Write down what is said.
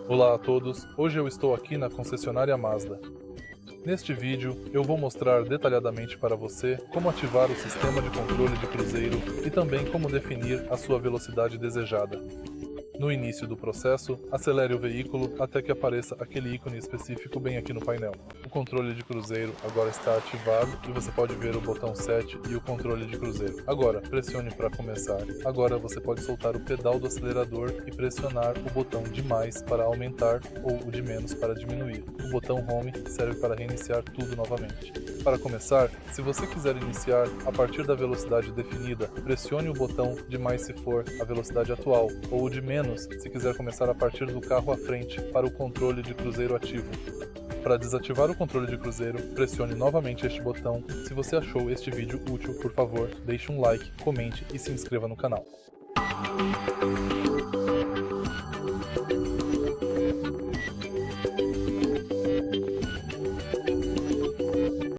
Olá a todos, hoje eu estou aqui na concessionária Mazda. Neste vídeo, eu vou mostrar detalhadamente para você como ativar o sistema de controle de cruzeiro e também como definir a sua velocidade desejada. No início do processo, acelere o veículo até que apareça aquele ícone específico bem aqui no painel. O controle de cruzeiro agora está ativado e você pode ver o botão 7 e o controle de cruzeiro. Agora, pressione para começar. Agora você pode soltar o pedal do acelerador e pressionar o botão de mais para aumentar ou o de menos para diminuir. O botão Home serve para reiniciar tudo novamente. Para começar, se você quiser iniciar a partir da velocidade definida, pressione o botão de mais se for a velocidade atual, ou o de menos se quiser começar a partir do carro à frente para o controle de cruzeiro ativo. Para desativar o controle de cruzeiro, pressione novamente este botão. Se você achou este vídeo útil, por favor, deixe um like, comente e se inscreva no canal.